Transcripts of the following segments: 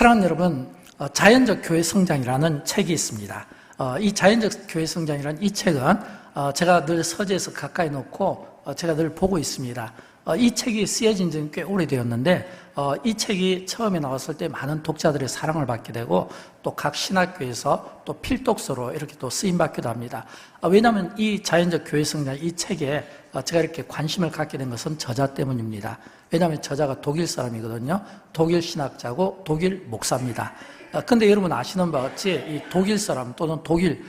사랑하는 여러분, 자연적 교회 성장이라는 책이 있습니다. 이 자연적 교회 성장이라는 이 책은 제가 늘 서재에서 가까이 놓고 제가 늘 보고 있습니다. 이 책이 쓰여진 지는 꽤 오래되었는데 이 책이 처음에 나왔을 때 많은 독자들의 사랑을 받게 되고 또 각 신학교에서 또 필독서로 이렇게 또 쓰임받기도 합니다. 왜냐하면 이 자연적 교회 성장 이 책에 제가 이렇게 관심을 갖게 된 것은 저자 때문입니다. 왜냐하면 저자가 독일 사람이거든요. 독일 신학자고 독일 목사입니다. 근데 여러분 아시는 바와 같이 이 독일 사람 또는 독일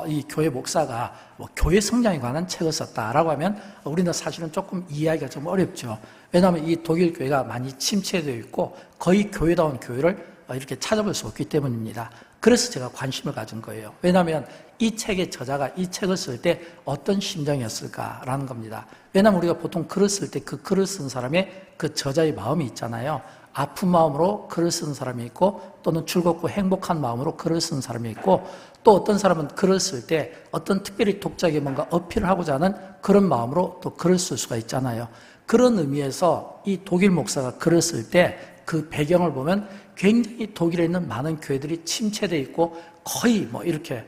이 교회 목사가 뭐 교회 성장에 관한 책을 썼다라고 하면 우리는 사실은 조금 이해하기가 좀 어렵죠. 왜냐하면 이 독일 교회가 많이 침체되어 있고 거의 교회다운 교회를 이렇게 찾아볼 수 없기 때문입니다. 그래서 제가 관심을 가진 거예요. 왜냐하면 이 책의 저자가 이 책을 쓸 때 어떤 심정이었을까라는 겁니다. 왜냐하면 우리가 보통 글을 쓸 때 그 글을 쓴 사람의 그 저자의 마음이 있잖아요. 아픈 마음으로 글을 쓰는 사람이 있고 또는 즐겁고 행복한 마음으로 글을 쓰는 사람이 있고 또 어떤 사람은 글을 쓸 때 어떤 특별히 독자에게 뭔가 어필을 하고자 하는 그런 마음으로 또 글을 쓸 수가 있잖아요. 그런 의미에서 이 독일 목사가 글을 쓸 때 그 배경을 보면 굉장히 독일에 있는 많은 교회들이 침체되어 있고 거의 뭐 이렇게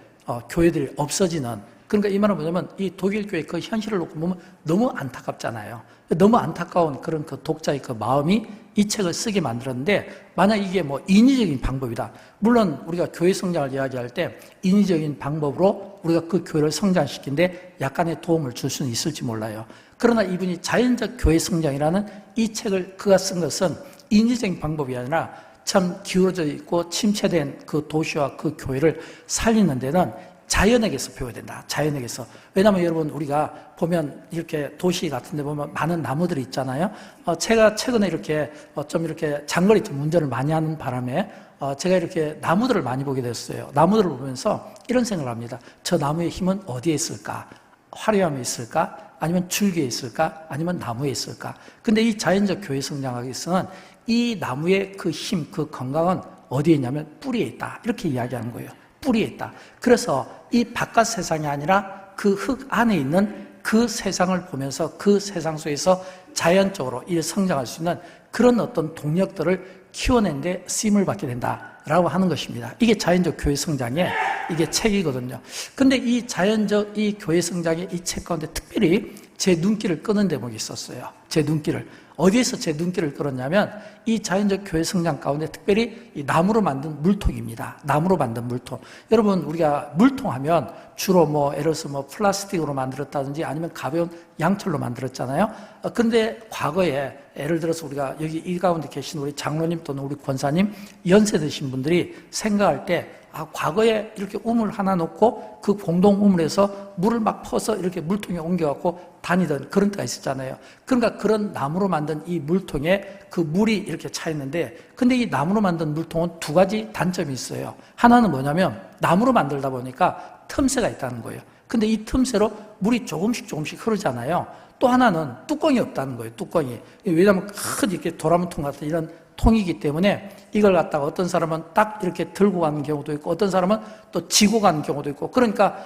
교회들이 없어지는, 그러니까 이 말은 뭐냐면 이 독일 교회 그 현실을 놓고 보면 너무 안타깝잖아요. 너무 안타까운 그런 그 독자의 그 마음이 이 책을 쓰게 만들었는데, 만약 이게 뭐 인위적인 방법이다. 물론 우리가 교회 성장을 이야기할 때 인위적인 방법으로 우리가 그 교회를 성장시키는데 약간의 도움을 줄 수는 있을지 몰라요. 그러나 이분이 자연적 교회 성장이라는 이 책을 그가 쓴 것은 인위적인 방법이 아니라 참 기울어져 있고 침체된 그 도시와 그 교회를 살리는 데는 자연에게서 배워야 된다. 자연에게서. 왜냐하면 여러분 우리가 보면 이렇게 도시 같은 데 보면 많은 나무들이 있잖아요. 제가 최근에 이렇게 좀 이렇게 장거리 운전을 많이 하는 바람에 제가 이렇게 나무들을 많이 보게 됐어요. 나무들을 보면서 이런 생각을 합니다. 저 나무의 힘은 어디에 있을까? 화려함에 있을까? 아니면 줄기에 있을까? 아니면 나무에 있을까? 근데 이 자연적 교회 성장하기 위해서는 이 나무의 그 힘, 그 건강은 어디에 있냐면 뿌리에 있다. 이렇게 이야기하는 거예요. 뿌리에 있다. 그래서 이 바깥 세상이 아니라 그 흙 안에 있는 그 세상을 보면서 그 세상 속에서 자연적으로 이 성장할 수 있는 그런 어떤 동력들을 키워낸 데 쓰임을 받게 된다라고 하는 것입니다. 이게 자연적 교회 성장의 이게 책이거든요. 근데 이 자연적 이 교회 성장의 이 책 가운데 특별히 제 눈길을 끄는 대목이 있었어요. 제 눈길을. 어디에서 제 눈길을 끌었냐면 이 자연적 교회 성장 가운데 특별히 이 나무로 만든 물통입니다. 나무로 만든 물통. 여러분 우리가 물통 하면 주로 뭐 예를 들어서 뭐 플라스틱으로 만들었다든지 아니면 가벼운 양철로 만들었잖아요. 근데 과거에 예를 들어서 우리가 여기 이 가운데 계신 우리 장로님 또는 우리 권사님 연세 드신 분들이 생각할 때 과거에 이렇게 우물 하나 놓고 그 공동 우물에서 물을 막 퍼서 이렇게 물통에 옮겨갖고 다니던 그런 때가 있었잖아요. 그러니까 그런 나무로 만든 이 물통에 그 물이 이렇게 차 있는데, 근데 이 나무로 만든 물통은 두 가지 단점이 있어요. 하나는 뭐냐면 나무로 만들다 보니까 틈새가 있다는 거예요. 근데 이 틈새로 물이 조금씩 흐르잖아요. 또 하나는 뚜껑이 없다는 거예요. 뚜껑이. 왜냐하면 큰 이렇게 도라무통 같은 이런 통이기 때문에 이걸 갖다가 어떤 사람은 딱 이렇게 들고 가는 경우도 있고 어떤 사람은 또 지고 가는 경우도 있고, 그러니까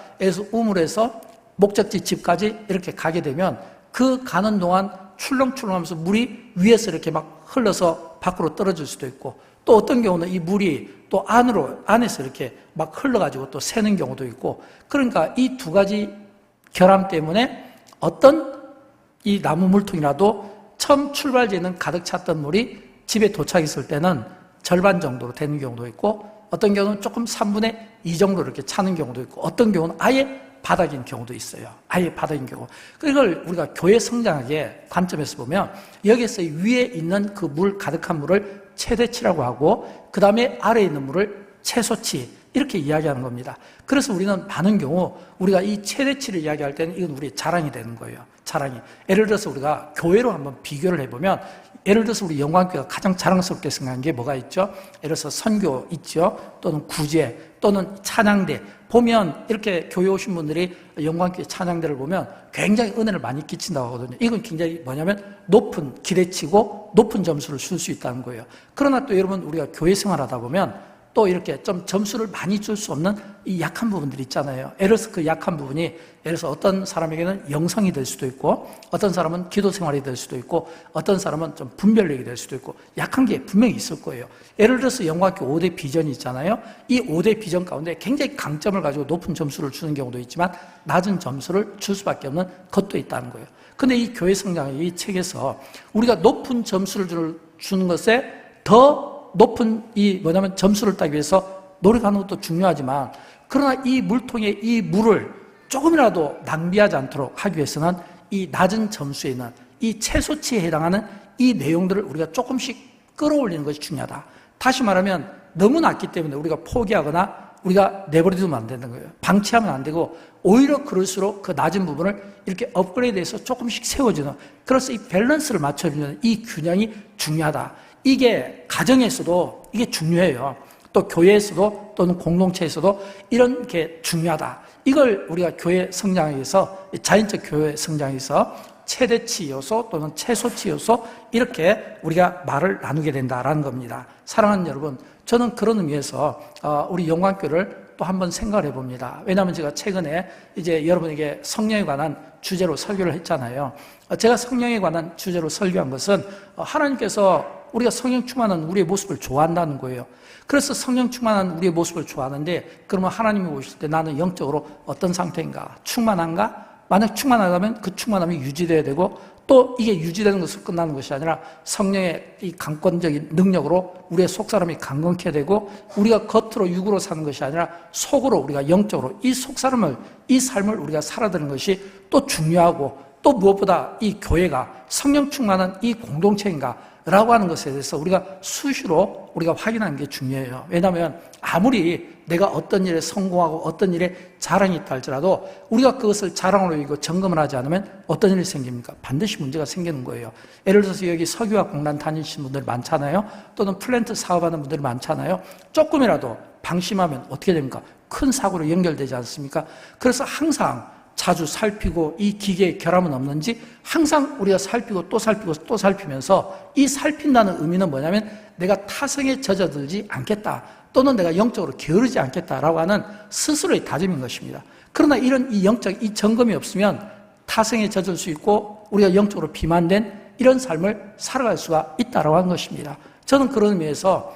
우물에서 목적지 집까지 이렇게 가게 되면 그 가는 동안 출렁출렁하면서 물이 위에서 이렇게 막 흘러서 밖으로 떨어질 수도 있고, 또 어떤 경우는 이 물이 또 안에서 이렇게 막 흘러가지고 또 새는 경우도 있고, 그러니까 이 두 가지 결함 때문에 어떤 이 나무 물통이라도 처음 출발지에는 가득 찼던 물이 집에 도착했을 때는 절반 정도로 되는 경우도 있고, 어떤 경우는 조금 3분의 2 정도 이렇게 차는 경우도 있고, 어떤 경우는 아예 바닥인 경우도 있어요. 아예 바닥인 경우. 이걸 우리가 교회 성장학의 관점에서 보면 여기에서 위에 있는 그 물 가득한 물을 최대치라고 하고 그 다음에 아래에 있는 물을 최소치 이렇게 이야기하는 겁니다. 그래서 우리는 많은 경우 우리가 이 최대치를 이야기할 때는 이건 우리의 자랑이 되는 거예요. 자랑이. 예를 들어서 우리가 교회로 한번 비교를 해보면, 예를 들어서 우리 영광교회가 가장 자랑스럽게 생각한 게 뭐가 있죠? 예를 들어서 선교 있죠? 또는 구제, 또는 찬양대. 보면 이렇게 교회 오신 분들이 영광교회 찬양대를 보면 굉장히 은혜를 많이 끼친다고 하거든요. 이건 굉장히 뭐냐면 높은 기대치고 높은 점수를 줄 수 있다는 거예요. 그러나 또 여러분 우리가 교회 생활하다 보면 또 이렇게 좀 점수를 많이 줄 수 없는 이 약한 부분들이 있잖아요. 예를 들어서 그 약한 부분이 예를 들어서 어떤 사람에게는 영성이 될 수도 있고 어떤 사람은 기도 생활이 될 수도 있고 어떤 사람은 좀 분별력이 될 수도 있고 약한 게 분명히 있을 거예요. 예를 들어서 영광학교 5대 비전이 있잖아요. 이 5대 비전 가운데 굉장히 강점을 가지고 높은 점수를 주는 경우도 있지만 낮은 점수를 줄 수밖에 없는 것도 있다는 거예요. 근데 이 교회 성장의 이 책에서 우리가 높은 점수를 주는 것에 더 높은 점수를 따기 위해서 노력하는 것도 중요하지만 그러나 이 물통에 이 물을 조금이라도 낭비하지 않도록 하기 위해서는 이 낮은 점수에 있는 이 최소치에 해당하는 이 내용들을 우리가 조금씩 끌어올리는 것이 중요하다. 다시 말하면 너무 낮기 때문에 우리가 포기하거나 우리가 내버려두면 안 되는 거예요. 방치하면 안 되고 오히려 그럴수록 그 낮은 부분을 이렇게 업그레이드해서 조금씩 세워주는, 그래서 이 밸런스를 맞춰주는 이 균형이 중요하다. 이게 가정에서도 이게 중요해요. 또 교회에서도 또는 공동체에서도 이런 게 중요하다. 이걸 우리가 교회 성장에 의해서, 자연적 교회 성장에 의해서 최대치 요소 또는 최소치 요소 이렇게 우리가 말을 나누게 된다라는 겁니다. 사랑하는 여러분, 저는 그런 의미에서 우리 영광교를 또 한번 생각을 해봅니다. 왜냐하면 제가 최근에 이제 여러분에게 성령에 관한 주제로 설교를 했잖아요. 제가 성령에 관한 주제로 설교한 것은 하나님께서 우리가 성령 충만한 우리의 모습을 좋아한다는 거예요. 그래서 성령 충만한 우리의 모습을 좋아하는데, 그러면 하나님이 오실 때 나는 영적으로 어떤 상태인가? 충만한가? 만약 충만하다면 그 충만함이 유지돼야 되고, 또 이게 유지되는 것으로 끝나는 것이 아니라 성령의 이 강권적인 능력으로 우리의 속사람이 강건케 되고, 우리가 겉으로 육으로 사는 것이 아니라 속으로 우리가 영적으로 이 속사람을, 이 삶을 우리가 살아드는 것이 또 중요하고, 또 무엇보다 이 교회가 성령 충만한 이 공동체인가 라고 하는 것에 대해서 우리가 수시로 우리가 확인하는 게 중요해요. 왜냐하면 아무리 내가 어떤 일에 성공하고 어떤 일에 자랑이 있다 할지라도 우리가 그것을 자랑으로 여기고 점검을 하지 않으면 어떤 일이 생깁니까? 반드시 문제가 생기는 거예요. 예를 들어서 여기 석유화학 공단 다니시는 분들 많잖아요. 또는 플랜트 사업하는 분들이 많잖아요. 조금이라도 방심하면 어떻게 됩니까? 큰 사고로 연결되지 않습니까? 그래서 항상 자주 살피고 이 기계에 결함은 없는지 항상 우리가 살피고 또 살피고 또 살피면서, 이 살핀다는 의미는 뭐냐면 내가 타성에 젖어들지 않겠다, 또는 내가 영적으로 게으르지 않겠다라고 하는 스스로의 다짐인 것입니다. 그러나 이런 이 영적 이 점검이 없으면 타성에 젖을 수 있고 우리가 영적으로 비만된 이런 삶을 살아갈 수가 있다라고 하는 것입니다. 저는 그런 의미에서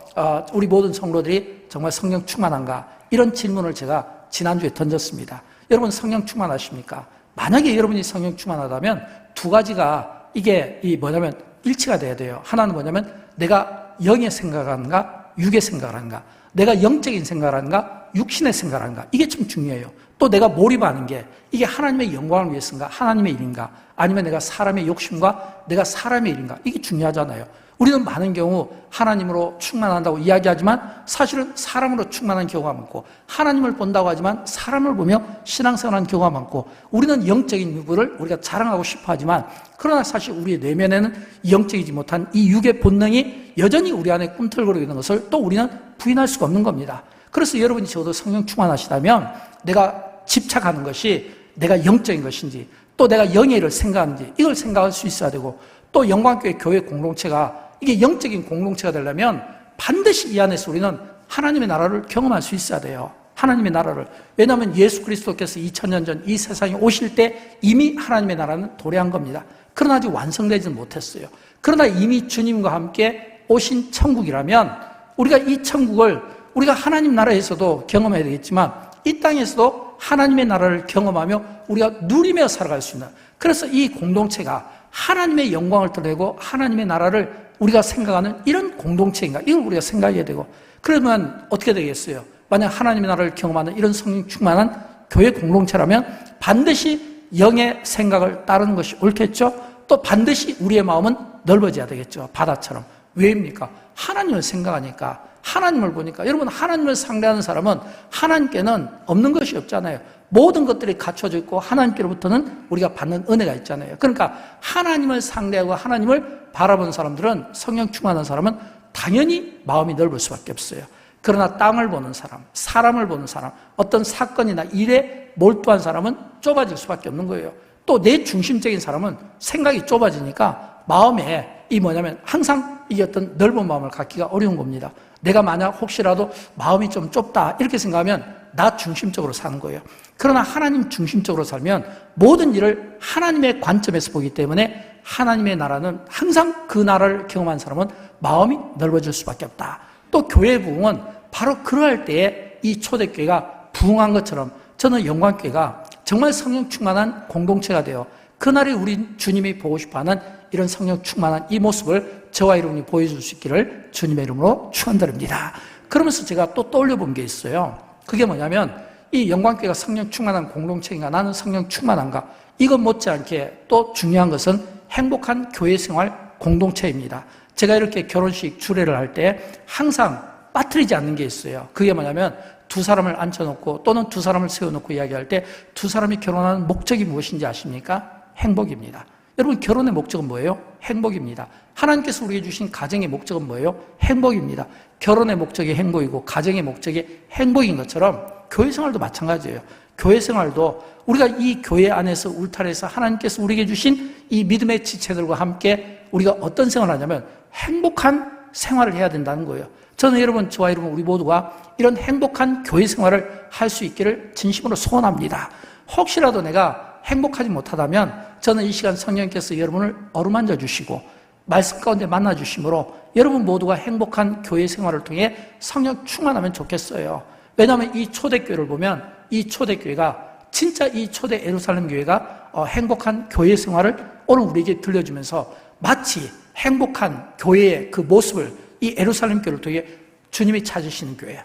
우리 모든 성도들이 정말 성령 충만한가, 이런 질문을 제가 지난주에 던졌습니다. 여러분 성령 충만하십니까? 만약에 여러분이 성령 충만하다면 두 가지가 이게 뭐냐면 일치가 돼야 돼요. 하나는 뭐냐면 내가 영의 생각을 하는가, 육의 생각을 하는가, 내가 영적인 생각을 하는가, 육신의 생각을 하는가, 이게 참 중요해요. 또 내가 몰입하는 게 이게 하나님의 영광을 위해서인가, 하나님의 일인가, 아니면 내가 사람의 욕심과 내가 사람의 일인가, 이게 중요하잖아요. 우리는 많은 경우 하나님으로 충만한다고 이야기하지만 사실은 사람으로 충만한 경우가 많고, 하나님을 본다고 하지만 사람을 보며 신앙생활하는 경우가 많고, 우리는 영적인 부분을 우리가 자랑하고 싶어 하지만 그러나 사실 우리의 내면에는 영적이지 못한 이 육의 본능이 여전히 우리 안에 꿈틀거리고 있는 것을 또 우리는 부인할 수가 없는 겁니다. 그래서 여러분이 적어도 성령 충만하시다면 내가 집착하는 것이 내가 영적인 것인지, 또 내가 영의 일을 생각하는지 이걸 생각할 수 있어야 되고, 또 영광교회 교회 공동체가 이게 영적인 공동체가 되려면 반드시 이 안에서 우리는 하나님의 나라를 경험할 수 있어야 돼요. 하나님의 나라를. 왜냐하면 예수 그리스도께서 2000년 전 이 세상에 오실 때 이미 하나님의 나라는 도래한 겁니다. 그러나 아직 완성되지는 못했어요. 그러나 이미 주님과 함께 오신 천국이라면 우리가 이 천국을 우리가 하나님 나라에서도 경험해야 되겠지만 이 땅에서도 하나님의 나라를 경험하며 우리가 누리며 살아갈 수 있는, 그래서 이 공동체가 하나님의 영광을 드러내고 하나님의 나라를 우리가 생각하는 이런 공동체인가, 이걸 우리가 생각해야 되고, 그러면 어떻게 되겠어요? 만약 하나님의 나라를 경험하는 이런 성령 충만한 교회 공동체라면 반드시 영의 생각을 따르는 것이 옳겠죠? 또 반드시 우리의 마음은 넓어져야 되겠죠. 바다처럼. 왜입니까? 하나님을 생각하니까, 하나님을 보니까. 여러분, 하나님을 상대하는 사람은 하나님께는 없는 것이 없잖아요. 모든 것들이 갖춰져 있고 하나님께로부터는 우리가 받는 은혜가 있잖아요. 그러니까 하나님을 상대하고 하나님을 바라보는 사람들은, 성령 충만한 사람은 당연히 마음이 넓을 수밖에 없어요. 그러나 땅을 보는 사람, 사람을 보는 사람, 어떤 사건이나 일에 몰두한 사람은 좁아질 수밖에 없는 거예요. 또 내 중심적인 사람은 생각이 좁아지니까 마음에 이 뭐냐면 항상 이 어떤 넓은 마음을 갖기가 어려운 겁니다. 내가 만약 혹시라도 마음이 좀 좁다 이렇게 생각하면 나 중심적으로 사는 거예요. 그러나 하나님 중심적으로 살면 모든 일을 하나님의 관점에서 보기 때문에 하나님의 나라는 항상 그 나라를 경험한 사람은 마음이 넓어질 수밖에 없다. 또 교회 부흥은 바로 그러할 때에 이 초대교회가 부흥한 것처럼 저는 영광교회가 정말 성령 충만한 공동체가 되어 그날에 우리 주님이 보고 싶어하는 이런 성령 충만한 이 모습을 저와 여러분이 보여줄 수 있기를 주님의 이름으로 축원드립니다. 그러면서 제가 또 떠올려 본 게 있어요. 그게 뭐냐면 이 영광교회가 성령 충만한 공동체인가 나는 성령 충만한가 이것 못지않게 또 중요한 것은 행복한 교회 생활 공동체입니다. 제가 이렇게 결혼식 주례를 할 때 항상 빠뜨리지 않는 게 있어요. 그게 뭐냐면 두 사람을 앉혀놓고 또는 두 사람을 세워놓고 이야기할 때 두 사람이 결혼하는 목적이 무엇인지 아십니까? 행복입니다. 여러분 결혼의 목적은 뭐예요? 행복입니다. 하나님께서 우리에게 주신 가정의 목적은 뭐예요? 행복입니다. 결혼의 목적이 행복이고 가정의 목적이 행복인 것처럼 교회 생활도 마찬가지예요. 교회 생활도 우리가 이 교회 안에서 울타리에서 하나님께서 우리에게 주신 이 믿음의 지체들과 함께 우리가 어떤 생활을 하냐면 행복한 생활을 해야 된다는 거예요. 저는 여러분, 저와 여러분 우리 모두가 이런 행복한 교회 생활을 할 수 있기를 진심으로 소원합니다. 혹시라도 내가 행복하지 못하다면 저는 이 시간 성령께서 여러분을 어루만져 주시고 말씀 가운데 만나 주심으로 여러분 모두가 행복한 교회 생활을 통해 성령 충만하면 좋겠어요. 왜냐하면 이 초대교회를 보면 이 초대교회가 진짜 이 초대 예루살렘 교회가 행복한 교회 생활을 오늘 우리에게 들려주면서 마치 행복한 교회의 그 모습을 이 예루살렘 교회를 통해 주님이 찾으시는 교회,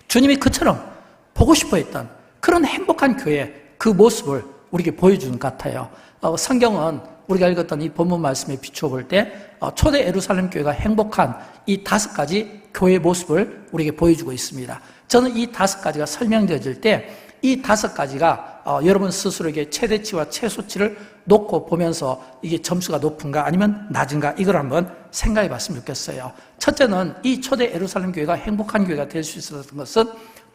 주님이 그처럼 보고 싶어 했던 그런 행복한 교회의 그 모습을 우리에게 보여주는 것 같아요. 성경은 우리가 읽었던 이 본문 말씀에 비추어 볼 때 초대 예루살렘 교회가 행복한 이 5가지 교회의 모습을 우리에게 보여주고 있습니다. 저는 이 5가지가 설명되어질 때 이 5가지가 여러분 스스로에게 최대치와 최소치를 놓고 보면서 이게 점수가 높은가 아니면 낮은가 이걸 한번 생각해 봤으면 좋겠어요. 첫째는 이 초대 예루살렘 교회가 행복한 교회가 될 수 있었던 것은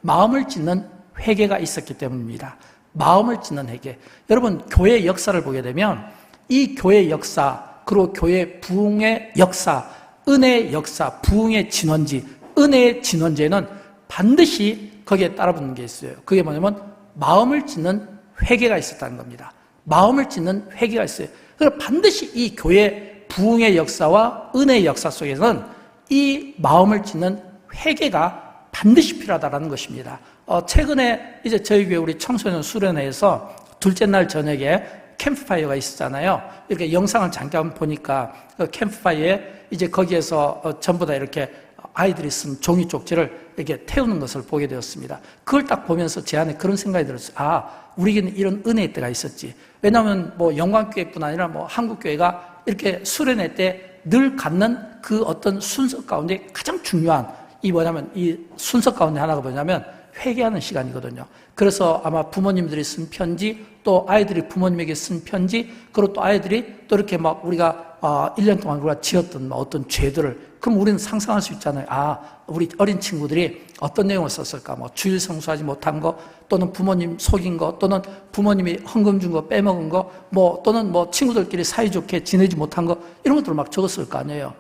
마음을 짓는 회개가 있었기 때문입니다. 마음을 짓는 회개. 여러분 교회의 역사를 보게 되면 이 교회의 역사, 그리고 교회 부흥의 역사, 은혜의 역사, 부흥의 진원지, 은혜의 진원지에는 반드시 거기에 따라붙는 게 있어요. 그게 뭐냐면 마음을 짓는 회개가 있었다는 겁니다. 마음을 짓는 회개가 있어요. 그래서 반드시 이 교회 부흥의 역사와 은혜의 역사 속에서는 이 마음을 짓는 회개가 반드시 필요하다는 것입니다. 최근에 이제 저희 교회 우리 청소년 수련회에서 둘째 날 저녁에 캠프파이어가 있었잖아요. 이렇게 영상을 잠깐 보니까 그 캠프파이어에 이제 거기에서 전부 다 이렇게 아이들이 쓴 종이 쪽지를 이렇게 태우는 것을 보게 되었습니다. 그걸 딱 보면서 제 안에 그런 생각이 들었어요. 아, 우리에게는 이런 은혜의 때가 있었지. 왜냐하면 뭐 영광교회뿐 아니라 뭐 한국교회가 이렇게 수련회 때 늘 갖는 그 어떤 순서 가운데 가장 중요한 이 뭐냐면 이 순서 가운데 하나가 뭐냐면 회개하는 시간이거든요. 그래서 아마 부모님들이 쓴 편지, 또 아이들이 부모님에게 쓴 편지, 그리고 또 아이들이 또 이렇게 막 우리가 1년 동안 우리가 지었던 어떤 죄들을, 그럼 우리는 상상할 수 있잖아요. 아, 우리 어린 친구들이 어떤 내용을 썼을까? 뭐 주일 성수하지 못한 거, 또는 부모님 속인 거, 또는 부모님이 헌금 준 거 빼먹은 거, 뭐 또는 뭐 친구들끼리 사이좋게 지내지 못한 거, 이런 것들을 막 적었을 거 아니에요.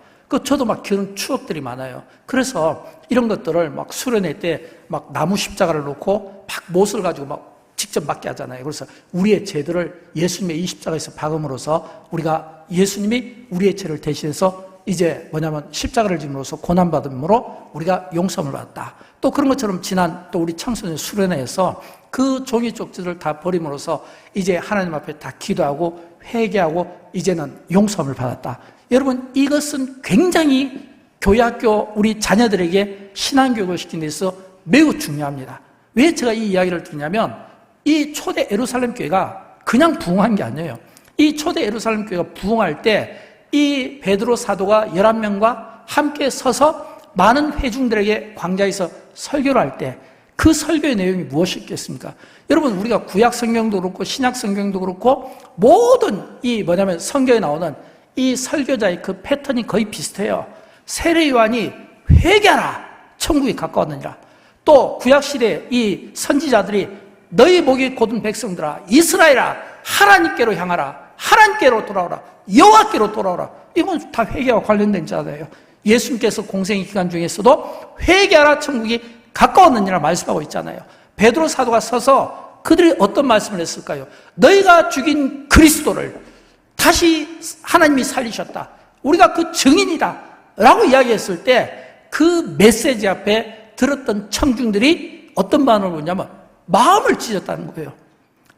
저도 막 그런 추억들이 많아요. 그래서 이런 것들을 막 수련회 때 막 나무 십자가를 놓고 막 못을 가지고 막 직접 맞게 하잖아요. 그래서 우리의 죄들을 예수님의 이 십자가에서 박음으로써 우리가 예수님이 우리의 죄를 대신해서 이제 뭐냐면 십자가를 지므로써 고난받음으로 우리가 용서를 받았다. 또 그런 것처럼 지난 또 우리 청소년 수련회에서 그 종이 쪽지를 다 버림으로써 이제 하나님 앞에 다 기도하고 회개하고 이제는 용서를 받았다. 여러분 이것은 굉장히 교회학교 우리 자녀들에게 신앙교육을 시키는 데 있어 매우 중요합니다. 왜 제가 이 이야기를 드리냐면 이 초대 예루살렘 교회가 그냥 부흥한 게 아니에요. 이 초대 예루살렘 교회가 부흥할 때 이 베드로 사도가 11명과 함께 서서 많은 회중들에게 광야에서 설교를 할 때 그 설교의 내용이 무엇이겠습니까? 여러분 우리가 구약 성경도 그렇고 신약 성경도 그렇고 모든 이 뭐냐면 성경에 나오는 이 설교자의 그 패턴이 거의 비슷해요. 세례 요한이 회개하라 천국이 가까웠느니라. 또 구약시대에 이 선지자들이 너희 목이 곧은 백성들아 이스라엘아 하나님께로 향하라 하나님께로 돌아오라, 여호와께로 돌아오라. 이건 다 회개와 관련된 자예요. 예수님께서 공생의 기간 중에서도 회개하라, 천국이 가까웠느니라 말씀하고 있잖아요. 베드로 사도가 서서 그들이 어떤 말씀을 했을까요? 너희가 죽인 그리스도를 다시 하나님이 살리셨다, 우리가 그 증인이다 라고 이야기했을 때 그 메시지 앞에 들었던 청중들이 어떤 반응을 보냐면 마음을 찢었다는 거예요.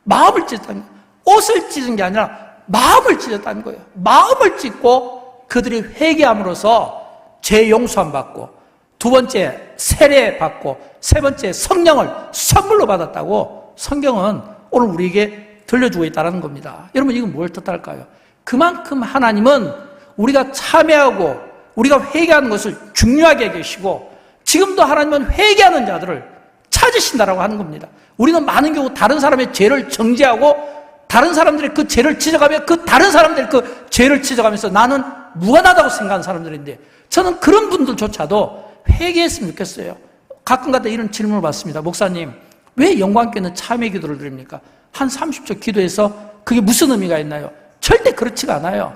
마음을 찢었다는 거예요. 옷을 찢은 게 아니라 마음을 찢었다는 거예요. 마음을 찢고 그들이 회개함으로써 죄 용서함 받고, 두 번째 세례 받고, 세 번째 성령을 선물로 받았다고 성경은 오늘 우리에게 들려주고 있다는 겁니다. 여러분, 이건 뭘 뜻할까요? 그만큼 하나님은 우리가 참여하고 우리가 회개하는 것을 중요하게 계시고, 지금도 하나님은 회개하는 자들을 찾으신다라고 하는 겁니다. 우리는 많은 경우 다른 사람의 죄를 정죄하고 다른 사람들의 그 죄를 지적하며 그 다른 사람들의 그 죄를 지적하면서 나는 무관하다고 생각하는 사람들인데, 저는 그런 분들조차도 회개했으면 좋겠어요. 가끔가다 이런 질문을 받습니다. 목사님, 왜 영광교회는 참회 기도를 드립니까? 한 30초 기도해서 그게 무슨 의미가 있나요? 절대 그렇지가 않아요.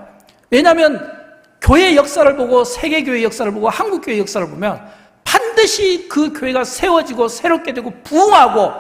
왜냐하면 교회 역사를 보고, 세계교회 역사를 보고, 한국교회 역사를 보면 반드시 그 교회가 세워지고 새롭게 되고 부흥하고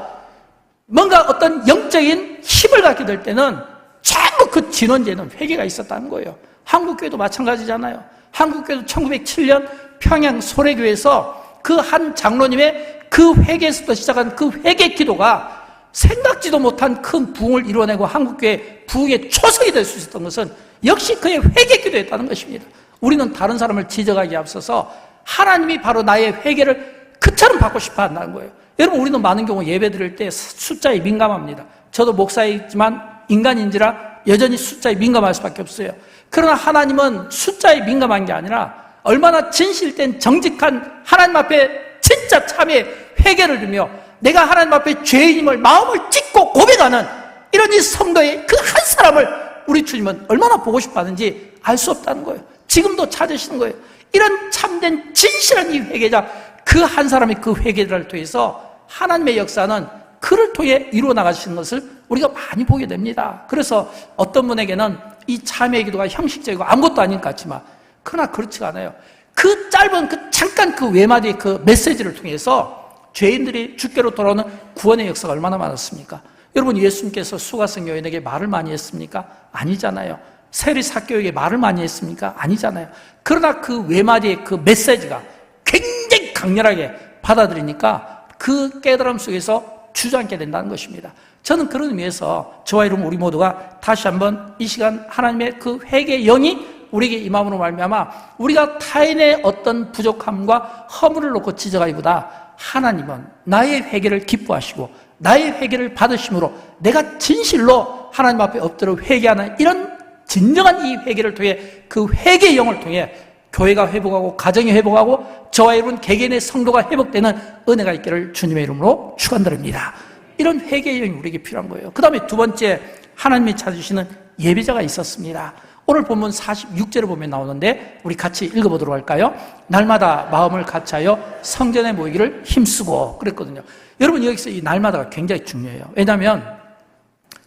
뭔가 어떤 영적인 힘을 갖게 될 때는 전부 그 진원제는 회개가 있었다는 거예요. 한국교회도 마찬가지잖아요. 한국교회도 1907년 평양 소래교회에서 그 한 장로님의 그 회개에서부터 시작한 그 회개 기도가 생각지도 못한 큰 부흥을 이뤄내고 한국교회 부흥의 초석이 될 수 있었던 것은 역시 그의 회개 기도였다는 것입니다. 우리는 다른 사람을 지적하기에 앞서서 하나님이 바로 나의 회개를 그처럼 받고 싶어 한다는 거예요. 여러분, 우리는 많은 경우 예배 드릴 때 숫자에 민감합니다. 저도 목사이지만 인간인지라 여전히 숫자에 민감할 수밖에 없어요. 그러나 하나님은 숫자에 민감한 게 아니라 얼마나 진실된 정직한 하나님 앞에 진짜 참회 회개를 드리며 내가 하나님 앞에 죄인임을 마음을 찢고 고백하는 이런 이 성도의 그 한 사람을 우리 주님은 얼마나 보고 싶어 하는지 알 수 없다는 거예요. 지금도 찾으시는 거예요. 이런 참된 진실한 이 회개자, 그 한 사람의 그 회개를 통해서 하나님의 역사는 그를 통해 이루어 나가시는 것을 우리가 많이 보게 됩니다. 그래서 어떤 분에게는 이 참회 기도가 형식적이고 아무것도 아닌 것 같지만, 그러나 그렇지가 않아요. 그 짧은 그 잠깐 그 외마디의 그 메시지를 통해서 죄인들이 주께로 돌아오는 구원의 역사가 얼마나 많았습니까? 여러분, 예수님께서 수가성 여인에게 말을 많이 했습니까? 아니잖아요. 세리사교에게 말을 많이 했습니까? 아니잖아요. 그러나 그 외마디의 그 메시지가 굉장히 강렬하게 받아들이니까 그 깨달음 속에서 주저앉게 된다는 것입니다. 저는 그런 의미에서 저와 여러분 우리 모두가 다시 한번 이 시간 하나님의 그 회개의 영이 우리에게 임함으로 말미암아 우리가 타인의 어떤 부족함과 허물을 놓고 지적하기보다 하나님은 나의 회개를 기뻐하시고 나의 회개를 받으심으로 내가 진실로 하나님 앞에 엎드려 회개하는 이런 진정한 이 회개를 통해 그 회개의 영을 통해 교회가 회복하고 가정이 회복하고 저와 여러분 개개인의 성도가 회복되는 은혜가 있기를 주님의 이름으로 축원드립니다. 이런 회개의 영이 우리에게 필요한 거예요. 그 다음에 두 번째, 하나님이 찾으시는 예배자가 있었습니다. 오늘 본문 46절에 보면 나오는데 우리 같이 읽어보도록 할까요? 날마다 마음을 같이하여 성전에 모이기를 힘쓰고 그랬거든요. 여러분, 여기서 이 날마다가 굉장히 중요해요. 왜냐하면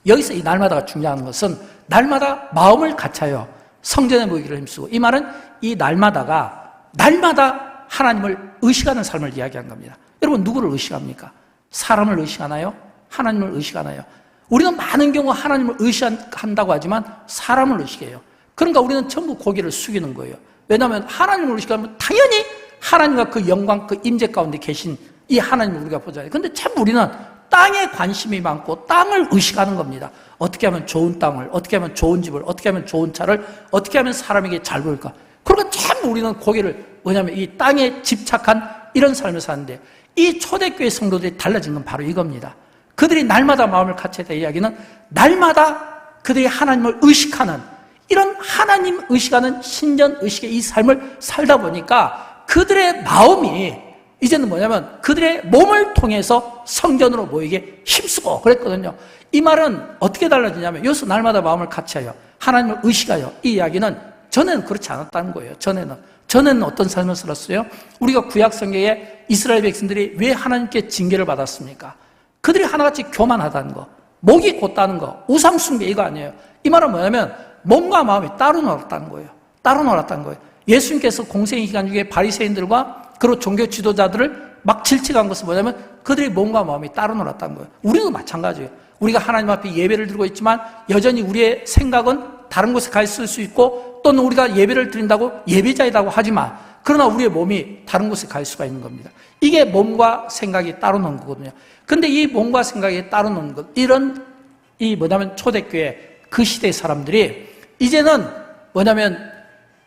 여기서 이 날마다가 중요한 것은 날마다 마음을 같이하여 성전에 모이기를 힘쓰고, 이 말은 이 날마다가 날마다 하나님을 의식하는 삶을 이야기한 겁니다. 여러분, 누구를 의식합니까? 사람을 의식하나요? 하나님을 의식하나요? 우리는 많은 경우 하나님을 의식한다고 하지만 사람을 의식해요. 그러니까 우리는 전부 고개를 숙이는 거예요. 왜냐하면 하나님을 의식하면 당연히 하나님과 그 영광, 그 임재 가운데 계신 이 하나님을 우리가 보잖아요. 근데 참 우리는 땅에 관심이 많고 땅을 의식하는 겁니다. 어떻게 하면 좋은 땅을, 어떻게 하면 좋은 집을, 어떻게 하면 좋은 차를, 어떻게 하면 사람에게 잘 보일까? 그러니까 참 우리는 고개를, 왜냐하면 이 땅에 집착한 이런 삶을 사는데, 이 초대교회 성도들이 달라진 건 바로 이겁니다. 그들이 날마다 마음을 같이했다 이야기는 날마다 그들이 하나님을 의식하는, 이런 하나님 의식하는 신전 의식의 이 삶을 살다 보니까 그들의 마음이 이제는 뭐냐면 그들의 몸을 통해서 성전으로 모이게 힘쓰고 그랬거든요. 이 말은 어떻게 달라지냐면 여기서 날마다 마음을 같이하여 하나님을 의식하여, 이 이야기는 전에는 그렇지 않았다는 거예요. 전에는 어떤 삶을 살았어요? 우리가 구약 성경에 이스라엘 백성들이 왜 하나님께 징계를 받았습니까? 그들이 하나같이 교만하다는 거, 목이 곧다는 거, 우상숭배 이거 아니에요. 이 말은 뭐냐면 몸과 마음이 따로 놀았다는 거예요. 따로 놀았다는 거예요. 예수님께서 공생의 기간 중에 바리새인들과 그리고 종교 지도자들을 막 질책한 것은 뭐냐면 그들의 몸과 마음이 따로 놀았다는 거예요. 우리도 마찬가지예요. 우리가 하나님 앞에 예배를 드리고 있지만 여전히 우리의 생각은 다른 곳에 가 있을 수 있고, 또는 우리가 예배를 드린다고 예배자이라고 하지만 그러나 우리의 몸이 다른 곳에 갈 수가 있는 겁니다. 이게 몸과 생각이 따로 노는 거거든요. 근데 이 몸과 생각이 따로 노는 것, 이런 뭐냐면 초대교회 그 시대의 사람들이 이제는 뭐냐면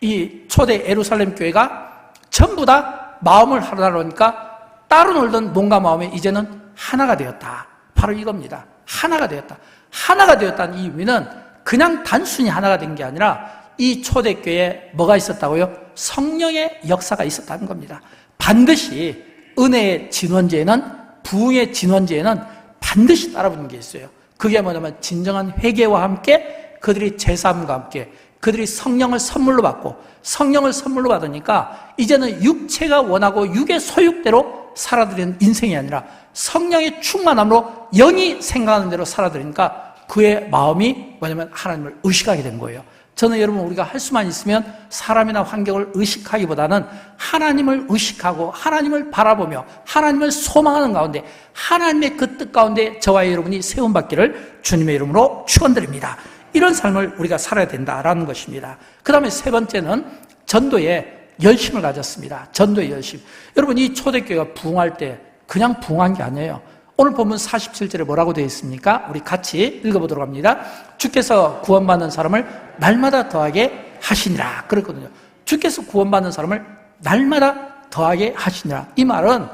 이 초대 예루살렘 교회가 전부 다 마음을 하나로 하니까 따로 놀던 몸과 마음이 이제는 하나가 되었다. 바로 이겁니다. 하나가 되었다. 하나가 되었다는 이 의미는 그냥 단순히 하나가 된 게 아니라 이 초대교회에 뭐가 있었다고요? 성령의 역사가 있었다는 겁니다. 반드시 은혜의 진원제에는, 부흥의 진원제에는 반드시 따라붙는 게 있어요. 그게 뭐냐면 진정한 회개와 함께 그들이 제사함과 함께 그들이 성령을 선물로 받고, 성령을 선물로 받으니까 이제는 육체가 원하고 육의 소욕대로 살아들이는 인생이 아니라 성령의 충만함으로 영이 생각하는 대로 살아들으니까 그의 마음이 뭐냐면 하나님을 의식하게 된 거예요. 저는 여러분, 우리가 할 수만 있으면 사람이나 환경을 의식하기보다는 하나님을 의식하고 하나님을 바라보며 하나님을 소망하는 가운데 하나님의 그 뜻 가운데 저와 여러분이 세움받기를 주님의 이름으로 축원드립니다. 이런 삶을 우리가 살아야 된다라는 것입니다. 그 다음에 세 번째는 전도에 열심을 가졌습니다. 전도의 열심. 여러분, 이 초대교회가 부흥할 때 그냥 부흥한 게 아니에요. 오늘 본문 47절에 뭐라고 되어 있습니까? 우리 같이 읽어보도록 합니다. 주께서 구원받는 사람을 날마다 더하게 하시니라. 그랬거든요. 주께서 구원받는 사람을 날마다 더하게 하시니라. 이 말은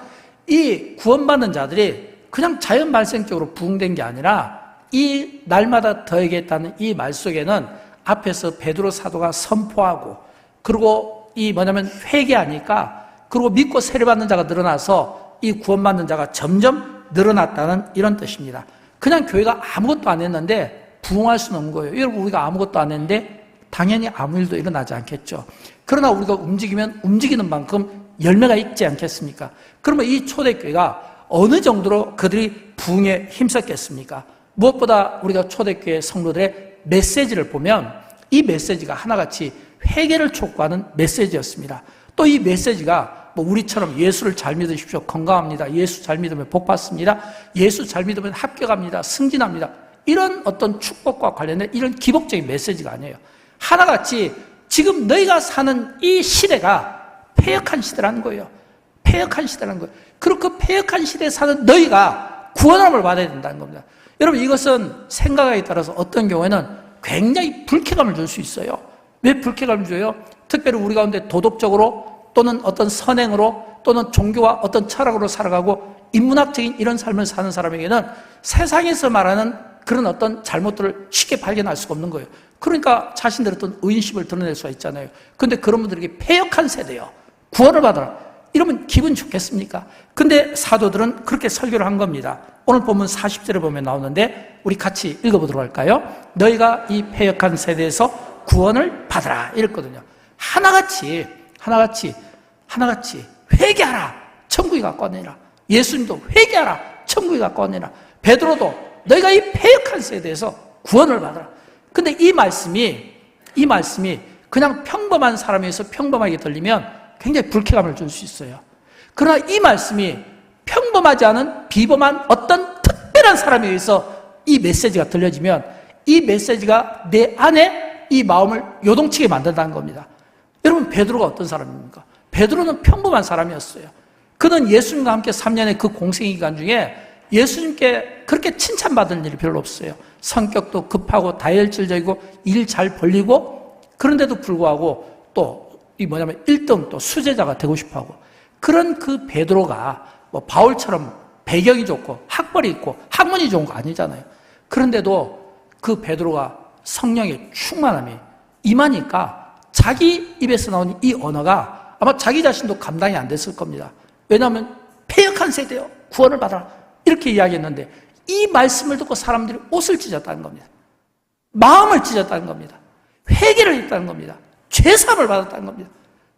이 구원받는 자들이 그냥 자연 발생적으로 부흥된 게 아니라 이 날마다 더하겠다는 이 말 속에는 앞에서 베드로 사도가 선포하고, 그리고 이 뭐냐면 회개하니까, 그리고 믿고 세례받는 자가 늘어나서 이 구원받는 자가 점점 늘어났다는 이런 뜻입니다. 그냥 교회가 아무것도 안 했는데 부흥할 수는 없는 거예요. 여러분, 우리가 아무것도 안 했는데 당연히 아무 일도 일어나지 않겠죠. 그러나 우리가 움직이면 움직이는 만큼 열매가 있지 않겠습니까? 그러면 이 초대교회가 어느 정도로 그들이 부흥에 힘썼겠습니까? 무엇보다 우리가 초대교회 성도들의 메시지를 보면 이 메시지가 하나같이 회개를 촉구하는 메시지였습니다. 또 이 메시지가 뭐 우리처럼 예수를 잘 믿으십시오, 건강합니다, 예수 잘 믿으면 복 받습니다, 예수 잘 믿으면 합격합니다, 승진합니다, 이런 어떤 축복과 관련된 이런 기복적인 메시지가 아니에요. 하나같이 지금 너희가 사는 이 시대가 패역한 시대라는 거예요. 패역한 시대라는 거예요. 그리고 그 패역한 시대에 사는 너희가 구원함을 받아야 된다는 겁니다. 여러분, 이것은 생각에 따라서 어떤 경우에는 굉장히 불쾌감을 줄 수 있어요. 왜 불쾌감을 줘요? 특별히 우리 가운데 도덕적으로 또는 어떤 선행으로 또는 종교와 어떤 철학으로 살아가고 인문학적인 이런 삶을 사는 사람에게는 세상에서 말하는 그런 어떤 잘못들을 쉽게 발견할 수가 없는 거예요. 그러니까 자신들의 어떤 의인심을 드러낼 수가 있잖아요. 그런데 그런 분들에게 패역한 세대요, 구원을 받아라, 이러면 기분 좋겠습니까? 근데 사도들은 그렇게 설교를 한 겁니다. 오늘 본문 40절에 보면 나오는데 우리 같이 읽어보도록 할까요? 너희가 이 패역한 세대에서 구원을 받아라 이랬거든요. 하나같이 회개하라, 천국이 가까우니라. 예수님도 회개하라, 천국이 가까우니라. 베드로도 너희가 이 패역한 세대에서 구원을 받아라. 근데 이 말씀이 그냥 평범한 사람에서 평범하게 들리면 굉장히 불쾌감을 줄 수 있어요. 그러나 이 말씀이 평범하지 않은 비범한 어떤 특별한 사람에 의해서 이 메시지가 들려지면 이 메시지가 내 안에 이 마음을 요동치게 만든다는 겁니다. 여러분, 베드로가 어떤 사람입니까? 베드로는 평범한 사람이었어요. 그는 예수님과 함께 3년의 그 공생의 기간 중에 예수님께 그렇게 칭찬받을 일이 별로 없어요. 성격도 급하고 다혈질적이고 일 잘 벌리고, 그런데도 불구하고 또 이 뭐냐면 1등 또 수제자가 되고 싶어 하고, 그런 그 베드로가 뭐 바울처럼 배경이 좋고 학벌이 있고 학문이 좋은 거 아니잖아요. 그런데도 그 베드로가 성령의 충만함이 임하니까 자기 입에서 나오는 이 언어가 아마 자기 자신도 감당이 안 됐을 겁니다. 왜냐하면 패역한 세대요, 구원을 받아라, 이렇게 이야기했는데 이 말씀을 듣고 사람들이 옷을 찢었다는 겁니다. 마음을 찢었다는 겁니다. 회개를 했다는 겁니다. 죄사함을 받았다는 겁니다.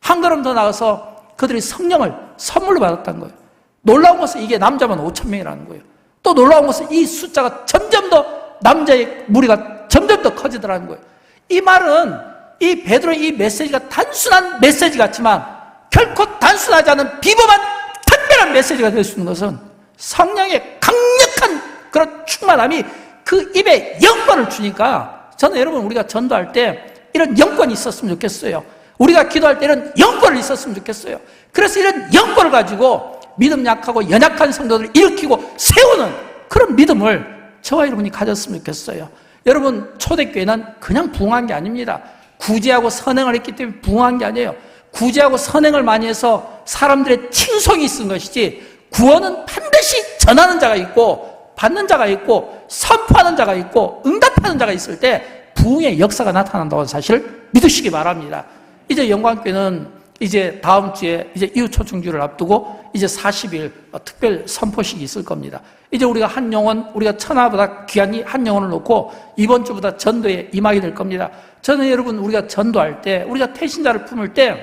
한 걸음 더 나가서 그들이 성령을 선물로 받았다는 거예요. 놀라운 것은 이게 남자만 5,000명이라는 거예요. 또 또 놀라운 것은 이 숫자가 점점 더 남자의 무리가 점점 더 커지더라는 거예요. 이 말은 이 베드로의 이 메시지가 단순한 메시지 같지만 결코 단순하지 않은 비범한 특별한 메시지가 될 수 있는 것은 성령의 강력한 그런 충만함이 그 입에 영권을 주니까 저는 여러분 우리가 전도할 때 이런 영권이 있었으면 좋겠어요. 우리가 기도할 때 이런 영권을 있었으면 좋겠어요. 그래서 이런 영권을 가지고 믿음 약하고 연약한 성도들을 일으키고 세우는 그런 믿음을 저와 여러분이 가졌으면 좋겠어요. 여러분 초대교회는 그냥 부흥한 게 아닙니다. 구제하고 선행을 했기 때문에 부흥한 게 아니에요. 구제하고 선행을 많이 해서 사람들의 칭송이 있은 것이지 구원은 반드시 전하는 자가 있고 받는 자가 있고 선포하는 자가 있고 응답하는 자가 있을 때 부흥의 역사가 나타난다고 하는 사실을 믿으시기 바랍니다. 이제 영광교회는 이제 다음 주에 이제 이웃초청주를 앞두고 이제 40일 특별 선포식이 있을 겁니다. 이제 우리가 한 영혼, 우리가 천하보다 귀한 한 영혼을 놓고 이번 주보다 전도에 임하게 될 겁니다. 저는 여러분 우리가 전도할 때, 우리가 태신자를 품을 때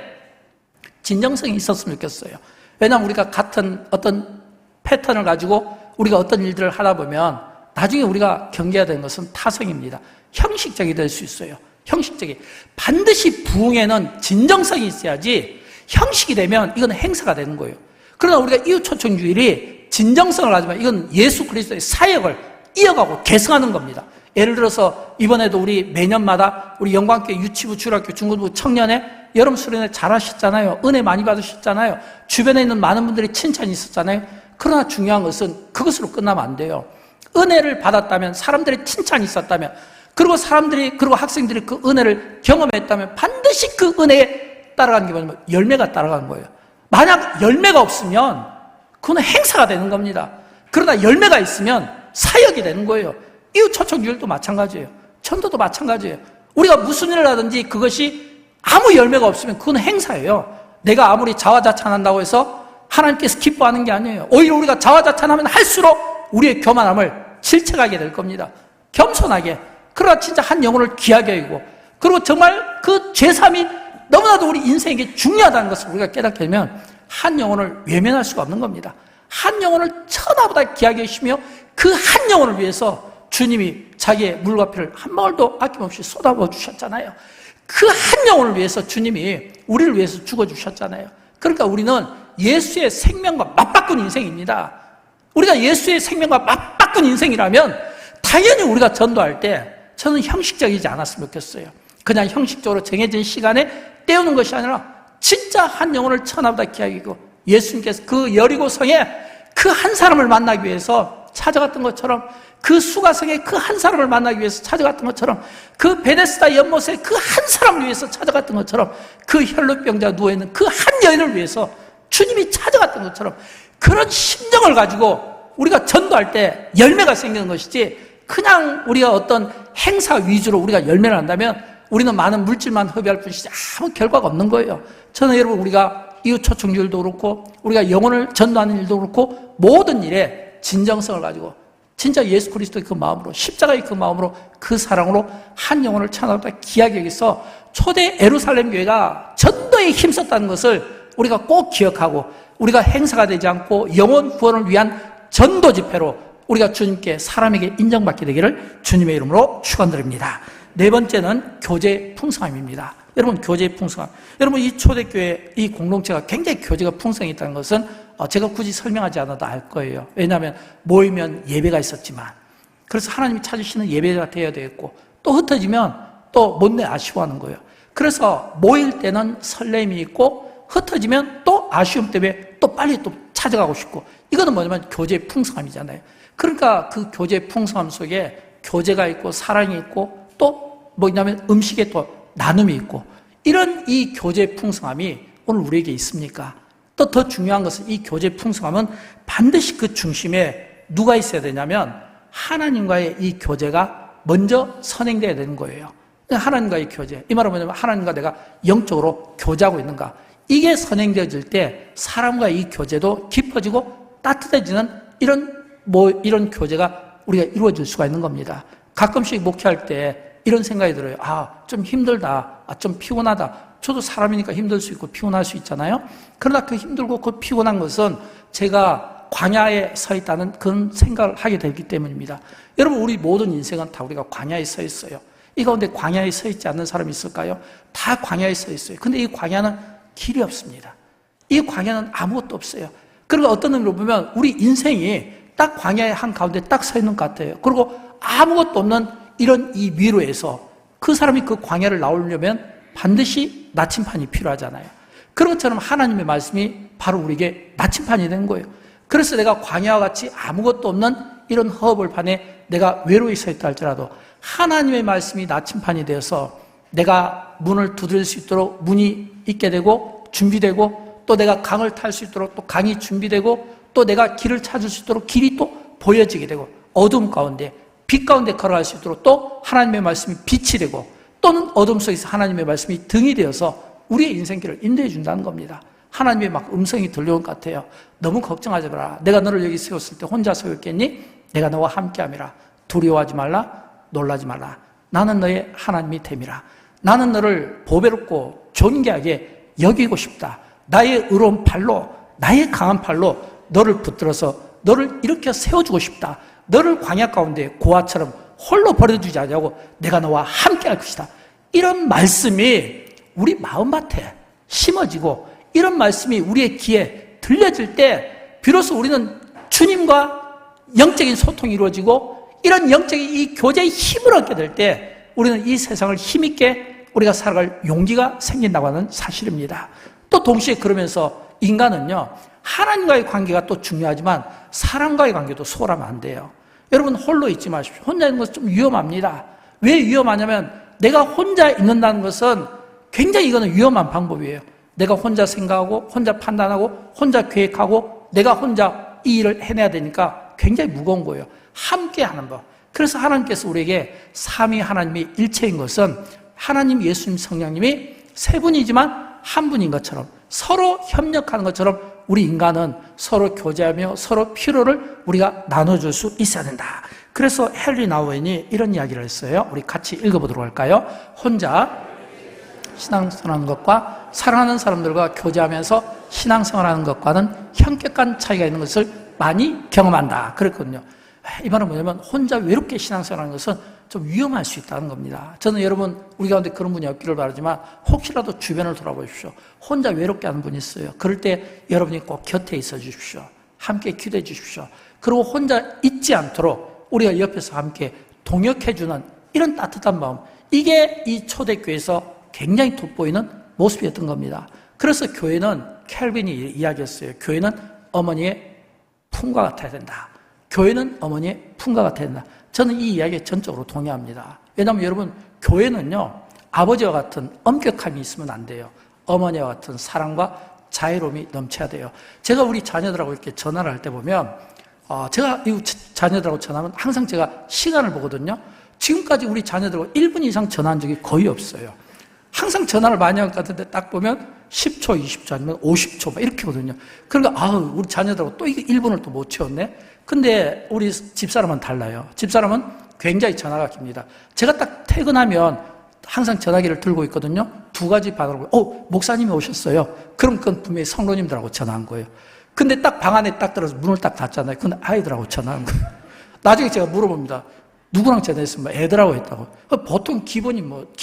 진정성이 있었으면 좋겠어요. 왜냐하면 우리가 같은 어떤 패턴을 가지고 우리가 어떤 일들을 하다 보면 나중에 우리가 경계해야 되는 것은 타성입니다. 형식적이 될 수 있어요. 형식적이. 반드시 부흥에는 진정성이 있어야지 형식이 되면 이건 행사가 되는 거예요. 그러나 우리가 이웃초청주일이 진정성을 가지면 이건 예수 그리스도의 사역을 이어가고 계승하는 겁니다. 예를 들어서 이번에도 우리 매년마다 우리 영광교회 유치부, 중학교, 중고등부 청년회 여름 수련회 잘하셨잖아요. 은혜 많이 받으셨잖아요. 주변에 있는 많은 분들이 칭찬이 있었잖아요. 그러나 중요한 것은 그것으로 끝나면 안 돼요. 은혜를 받았다면, 사람들의 칭찬이 있었다면, 그리고 사람들이, 그리고 학생들이 그 은혜를 경험했다면 반드시 그 은혜에 따라가는 게 뭐냐면 열매가 따라가는 거예요. 만약 열매가 없으면 그건 행사가 되는 겁니다. 그러나 열매가 있으면 사역이 되는 거예요. 이웃초청주일도 마찬가지예요. 전도도 마찬가지예요. 우리가 무슨 일을 하든지 그것이 아무 열매가 없으면 그건 행사예요. 내가 아무리 자화자찬한다고 해서 하나님께서 기뻐하는 게 아니에요. 오히려 우리가 자화자찬하면 할수록 우리의 교만함을 질책하게 될 겁니다. 겸손하게. 그러나 진짜 한 영혼을 귀하게 여기고, 그리고 정말 그 죄삼이 너무나도 우리 인생에게 중요하다는 것을 우리가 깨닫게 되면 한 영혼을 외면할 수가 없는 겁니다. 한 영혼을 천하보다 귀하게 여기시며 그 한 영혼을 위해서 주님이 자기의 물과 피를 한 방울도 아낌없이 쏟아부어 주셨잖아요. 그 한 영혼을 위해서 주님이 우리를 위해서 죽어주셨잖아요. 그러니까 우리는 예수의 생명과 맞바꾼 인생입니다. 우리가 예수의 생명과 맞바꾼 인생이라면 당연히 우리가 전도할 때 저는 형식적이지 않았으면 좋겠어요. 그냥 형식적으로 정해진 시간에 때우는 것이 아니라 진짜 한 영혼을 천하보다 귀하게 여기고 예수님께서 그 여리고성에 그 한 사람을 만나기 위해서 찾아갔던 것처럼, 그 수가성에 그 한 사람을 만나기 위해서 찾아갔던 것처럼, 그 베데스다 연못에 그 한 사람을 위해서 찾아갔던 것처럼, 그 혈루병자가 누워있는 그 한 여인을 위해서 주님이 찾아갔던 것처럼 그런 심정을 가지고 우리가 전도할 때 열매가 생기는 것이지, 그냥 우리가 어떤 행사 위주로 우리가 열매를 한다면 우리는 많은 물질만 허비할 뿐이지 아무 결과가 없는 거예요. 저는 여러분 우리가 이웃초청주일도 그렇고 우리가 영혼을 전도하는 일도 그렇고 모든 일에 진정성을 가지고 진짜 예수 그리스도의 그 마음으로, 십자가의 그 마음으로, 그 사랑으로 한 영혼을 천하보다 귀하게 여기서 초대 예루살렘 교회가 전도에 힘썼다는 것을 우리가 꼭 기억하고, 우리가 행사가 되지 않고 영혼 구원을 위한 전도 집회로 우리가 주님께, 사람에게 인정받게 되기를 주님의 이름으로 축원드립니다. 네 번째는 교제 풍성함입니다. 여러분, 교제 풍성함. 여러분, 이 초대교회, 이 공동체가 굉장히 교제가 풍성히 있다는 것은 제가 굳이 설명하지 않아도 알 거예요. 왜냐하면 모이면 예배가 있었지만, 그래서 하나님이 찾으시는 예배가 되어야 되겠고, 또 흩어지면 또 못내 아쉬워하는 거예요. 그래서 모일 때는 설렘이 있고, 흩어지면 또 아쉬움 때문에 또 빨리 또 찾아가고 싶고, 이거는 뭐냐면 교제 풍성함이잖아요. 그러니까 그 교제 풍성함 속에 교제가 있고 사랑이 있고 또 뭐냐면 음식에 또 나눔이 있고, 이런 이 교제 풍성함이 오늘 우리에게 있습니까? 또 더 중요한 것은 이 교제 풍성함은 반드시 그 중심에 누가 있어야 되냐면 하나님과의 이 교제가 먼저 선행돼야 되는 거예요. 하나님과의 교제, 이 말은 뭐냐면 하나님과 내가 영적으로 교제하고 있는가, 이게 선행되어질 때 사람과의 이 교제도 깊어지고 따뜻해지는 이런 교제가 우리가 이루어질 수가 있는 겁니다. 가끔씩 목회할 때 이런 생각이 들어요. 좀 힘들다. 좀 피곤하다. 저도 사람이니까 힘들 수 있고 피곤할 수 있잖아요. 그러나 그 힘들고 그 피곤한 것은 제가 광야에 서 있다는 그런 생각을 하게 되기 때문입니다. 여러분, 우리 모든 인생은 다 우리가 광야에 서 있어요. 이 가운데 광야에 서 있지 않는 사람이 있을까요? 다 광야에 서 있어요. 근데 이 광야는 길이 없습니다. 이 광야는 아무것도 없어요. 그리고 어떤 의미로 보면 우리 인생이 딱 광야의 한가운데 딱 서 있는 것 같아요. 그리고 아무것도 없는 이런 이 미로에서 그 사람이 그 광야를 나오려면 반드시 나침판이 필요하잖아요. 그런 것처럼 하나님의 말씀이 바로 우리에게 나침판이 된 거예요. 그래서 내가 광야와 같이 아무것도 없는 이런 허벌판에 내가 외로이 서 있다 할지라도 하나님의 말씀이 나침판이 되어서 내가 문을 두드릴 수 있도록 문이 있게 되고 준비되고, 또 내가 강을 탈 수 있도록 또 강이 준비되고, 또 내가 길을 찾을 수 있도록 길이 또 보여지게 되고, 어둠 가운데 빛 가운데 걸어갈 수 있도록 또 하나님의 말씀이 빛이 되고, 또는 어둠 속에서 하나님의 말씀이 등이 되어서 우리의 인생길을 인도해 준다는 겁니다. 하나님의 막 음성이 들려온 것 같아요. 너무 걱정하지 마라. 내가 너를 여기 세웠을 때 혼자 세웠겠니? 내가 너와 함께함이라. 두려워하지 말라. 놀라지 말라. 나는 너의 하나님이 됨이라. 나는 너를 보배롭고 존귀하게 여기고 싶다. 나의 의로운 팔로, 나의 강한 팔로 너를 붙들어서 너를 일으켜 세워주고 싶다. 너를 광야 가운데 고아처럼 홀로 버려두지 않냐고 내가 너와 함께 할 것이다. 이런 말씀이 우리 마음밭에 심어지고, 이런 말씀이 우리의 귀에 들려질 때 비로소 우리는 주님과 영적인 소통이 이루어지고, 이런 영적인 이 교제의 힘을 얻게 될 때 우리는 이 세상을 힘있게 우리가 살아갈 용기가 생긴다고 하는 사실입니다. 또 동시에 그러면서 인간은요, 하나님과의 관계가 또 중요하지만 사람과의 관계도 소홀하면 안 돼요. 여러분, 홀로 있지 마십시오. 혼자 있는 것은 좀 위험합니다. 왜 위험하냐면 내가 혼자 있는다는 것은 굉장히 이거는 위험한 방법이에요. 내가 혼자 생각하고 혼자 판단하고 혼자 계획하고 내가 혼자 이 일을 해내야 되니까 굉장히 무거운 거예요. 함께 하는 법. 그래서 하나님께서 우리에게 삼위 하나님이 일체인 것은 하나님, 예수님, 성령님이 세 분이지만 한 분인 것처럼 서로 협력하는 것처럼 우리 인간은 서로 교제하며 서로 필요를 우리가 나눠줄 수 있어야 된다. 그래서 헨리 나우엔이 이런 이야기를 했어요. 우리 같이 읽어보도록 할까요? 혼자 신앙생활하는 것과 사랑하는 사람들과 교제하면서 신앙생활하는 것과는 현격한 차이가 있는 것을 많이 경험한다. 그랬거든요. 이 말은 뭐냐면 혼자 외롭게 신앙생활하는 것은 좀 위험할 수 있다는 겁니다. 저는 여러분, 우리 가운데 그런 분이 없기를 바라지만 혹시라도 주변을 돌아보십시오. 혼자 외롭게 하는 분이 있어요. 그럴 때 여러분이 꼭 곁에 있어 주십시오. 함께 기도해 주십시오. 그리고 혼자 있지 않도록 우리가 옆에서 함께 동역해주는 이런 따뜻한 마음, 이게 이 초대교회에서 굉장히 돋보이는 모습이었던 겁니다. 그래서 교회는, 켈빈이 이야기했어요. 교회는 어머니의 품과 같아야 된다. 교회는 어머니의 품과 같아야 된다. 저는 이 이야기에 전적으로 동의합니다. 왜냐하면 여러분, 교회는요, 아버지와 같은 엄격함이 있으면 안 돼요. 어머니와 같은 사랑과 자애로움이 넘쳐야 돼요. 제가 우리 자녀들하고 이렇게 전화를 할 때 보면, 제가 이 자녀들하고 전화하면 항상 제가 시간을 보거든요. 지금까지 우리 자녀들하고 1분 이상 전화한 적이 거의 없어요. 항상 전화를 많이 한 것 같은데 딱 보면 10초, 20초 아니면 50초 막 이렇게 거든요. 그러니까 우리 자녀들하고 또 이게 1분을 또 못 채웠네. 근데 우리 집사람은 달라요. 집사람은 굉장히 전화가 깁니다. 제가 딱 퇴근하면 항상 전화기를 들고 있거든요. 두 가지 반응을, 목사님이 오셨어요. 그럼 그건 분명히 성도님들하고 전화한 거예요. 근데 딱 방 안에 딱 들어서 문을 딱 닫잖아요. 근데 아이들하고 전화한 거예요. 나중에 제가 물어봅니다. 누구랑 전화했으면 애들하고 했다고. 보통 기본이 10분,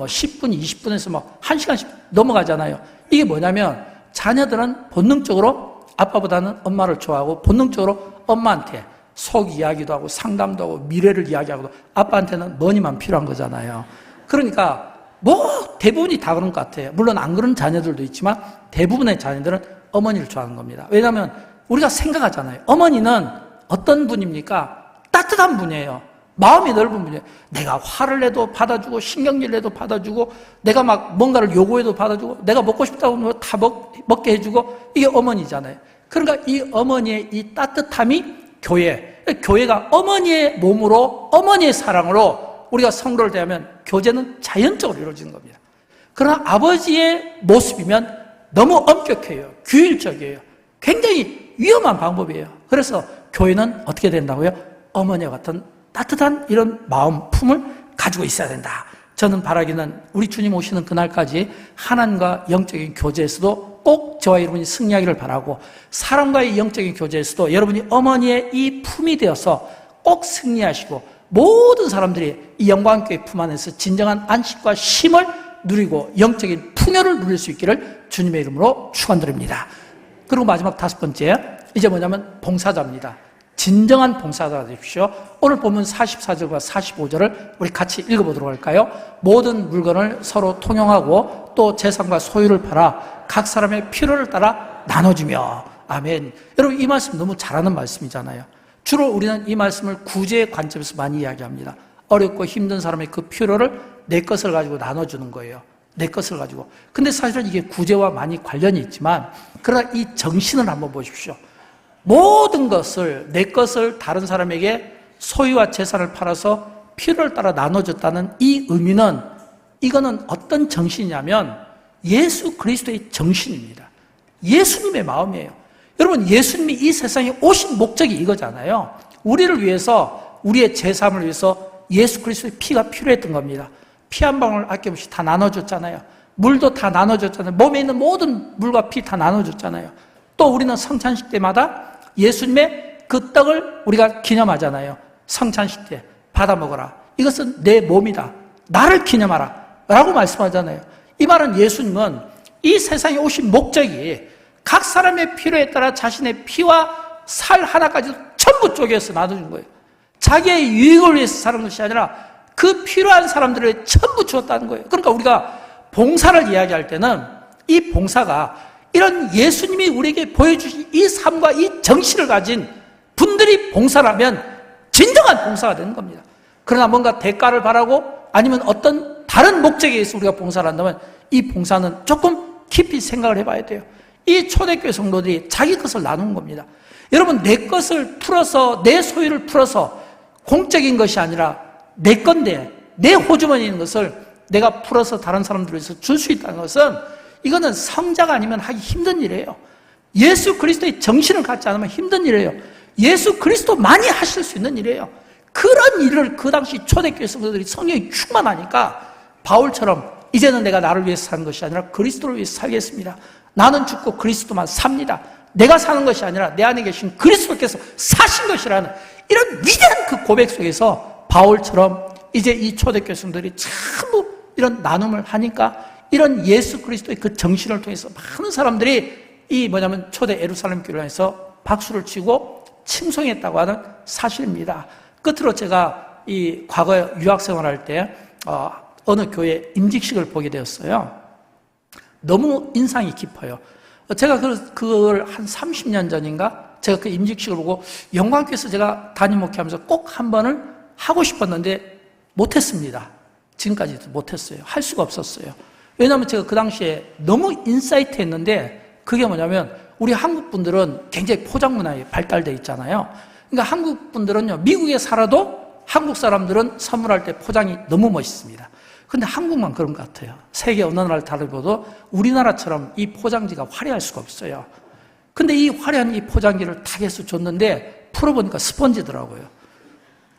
20분에서 1시간씩 넘어가잖아요. 이게 뭐냐면 자녀들은 본능적으로 아빠보다는 엄마를 좋아하고 본능적으로 엄마한테 속 이야기도 하고 상담도 하고 미래를 이야기하고, 아빠한테는 머니만 필요한 거잖아요. 그러니까 대부분이 다 그런 것 같아요. 물론 안 그런 자녀들도 있지만 대부분의 자녀들은 어머니를 좋아하는 겁니다. 왜냐하면 우리가 생각하잖아요. 어머니는 어떤 분입니까? 따뜻한 분이에요. 마음이 넓은 분이에요. 내가 화를 내도 받아주고 신경질 내도 받아주고, 내가 막 뭔가를 요구해도 받아주고, 내가 먹고 싶다고 하면 다 먹게 해주고, 이게 어머니잖아요. 그러니까 이 어머니의 이 따뜻함이 교회가 어머니의 몸으로, 어머니의 사랑으로 우리가 성도를 대하면 교제는 자연적으로 이루어지는 겁니다. 그러나 아버지의 모습이면 너무 엄격해요. 규율적이에요. 굉장히 위험한 방법이에요. 그래서 교회는 어떻게 된다고요? 어머니와 같은 따뜻한 이런 마음 품을 가지고 있어야 된다. 저는 바라기는 우리 주님 오시는 그날까지 하나님과 영적인 교제에서도 꼭 저와 여러분이 승리하기를 바라고, 사람과의 영적인 교제에서도 여러분이 어머니의 이 품이 되어서 꼭 승리하시고, 모든 사람들이 이 영광교회 품 안에서 진정한 안식과 쉼을 누리고 영적인 풍요를 누릴 수 있기를 주님의 이름으로 축원드립니다. 그리고 마지막 5번째, 이제 뭐냐면 봉사자입니다. 진정한 봉사자가 되십시오. 오늘 보면 44절과 45절을 우리 같이 읽어보도록 할까요? 모든 물건을 서로 통용하고 또 재산과 소유를 팔아 각 사람의 필요를 따라 나눠주며. 아멘. 여러분, 이 말씀 너무 잘하는 말씀이잖아요. 주로 우리는 이 말씀을 구제의 관점에서 많이 이야기합니다. 어렵고 힘든 사람의 그 필요를 내 것을 가지고 나눠주는 거예요. 내 것을 가지고. 근데 사실은 이게 구제와 많이 관련이 있지만, 그러나 이 정신을 한번 보십시오. 모든 것을, 내 것을 다른 사람에게 소유와 재산을 팔아서 필요를 따라 나눠줬다는 이 의미는, 이거는 어떤 정신이냐면 예수 그리스도의 정신입니다. 예수님의 마음이에요. 여러분, 예수님이 이 세상에 오신 목적이 이거잖아요. 우리를 위해서, 우리의 제3을 위해서 예수 그리스도의 피가 필요했던 겁니다. 피 한 방울 아낌없이 다 나눠줬잖아요. 물도 다 나눠줬잖아요. 몸에 있는 모든 물과 피 다 나눠줬잖아요. 또 우리는 성찬식 때마다 예수님의 그 떡을 우리가 기념하잖아요. 성찬식 때 받아 먹어라. 이것은 내 몸이다. 나를 기념하라. 라고 말씀하잖아요. 이 말은 예수님은 이 세상에 오신 목적이 각 사람의 필요에 따라 자신의 피와 살 하나까지도 전부 쪼개서 나눠준 거예요. 자기의 유익을 위해서 사는 것이 아니라 그 필요한 사람들을 전부 주었다는 거예요. 그러니까 우리가 봉사를 이야기할 때는 이 봉사가 이런 예수님이 우리에게 보여주신 이 삶과 이 정신을 가진 분들이 봉사라면 진정한 봉사가 되는 겁니다. 그러나 뭔가 대가를 바라고 아니면 어떤 다른 목적에 의해서 우리가 봉사를 한다면 이 봉사는 조금 깊이 생각을 해봐야 돼요. 이 초대교회 성도들이 자기 것을 나눈 겁니다. 여러분, 내 것을 풀어서, 내 소유를 풀어서 공적인 것이 아니라 내 건데, 내 호주머니에 있는 것을 내가 풀어서 다른 사람들을 위해서 줄 수 있다는 것은, 이거는 성자가 아니면 하기 힘든 일이에요. 예수 그리스도의 정신을 갖지 않으면 힘든 일이에요. 예수 그리스도만이 하실 수 있는 일이에요. 그런 일을 그 당시 초대교회 성도들이 성령이 충만하니까 바울처럼 이제는 내가 나를 위해서 사는 것이 아니라 그리스도를 위해서 살겠습니다. 나는 죽고 그리스도만 삽니다. 내가 사는 것이 아니라 내 안에 계신 그리스도께서 사신 것이라는 이런 위대한 그 고백 속에서 바울처럼 이제 이 초대교회 성도들이 전부 이런 나눔을 하니까 이런 예수 그리스도의 그 정신을 통해서 많은 사람들이 이 뭐냐면 초대 예루살렘 교회에서 박수를 치고 칭송했다고 하는 사실입니다. 끝으로 제가 이 과거에 유학 생활할 때 어느 교회 임직식을 보게 되었어요. 너무 인상이 깊어요. 제가 그걸 한 30년 전인가 제가 그 임직식을 보고 영광교회에서 제가 담임 목회하면서 꼭 한 번을 하고 싶었는데 못했습니다. 지금까지도 못했어요. 할 수가 없었어요. 왜냐하면 제가 그 당시에 너무 인사이트했는데 그게 뭐냐면 우리 한국 분들은 굉장히 포장 문화에 발달되어 있잖아요. 그러니까 한국 분들은요, 미국에 살아도 한국 사람들은 선물할 때 포장이 너무 멋있습니다. 근데 한국만 그런 것 같아요. 세계 어느 나라를 다르고도 우리나라처럼 이 포장지가 화려할 수가 없어요. 근데 이 화려한 이 포장지를 탁 해서 줬는데 풀어보니까 스펀지더라고요.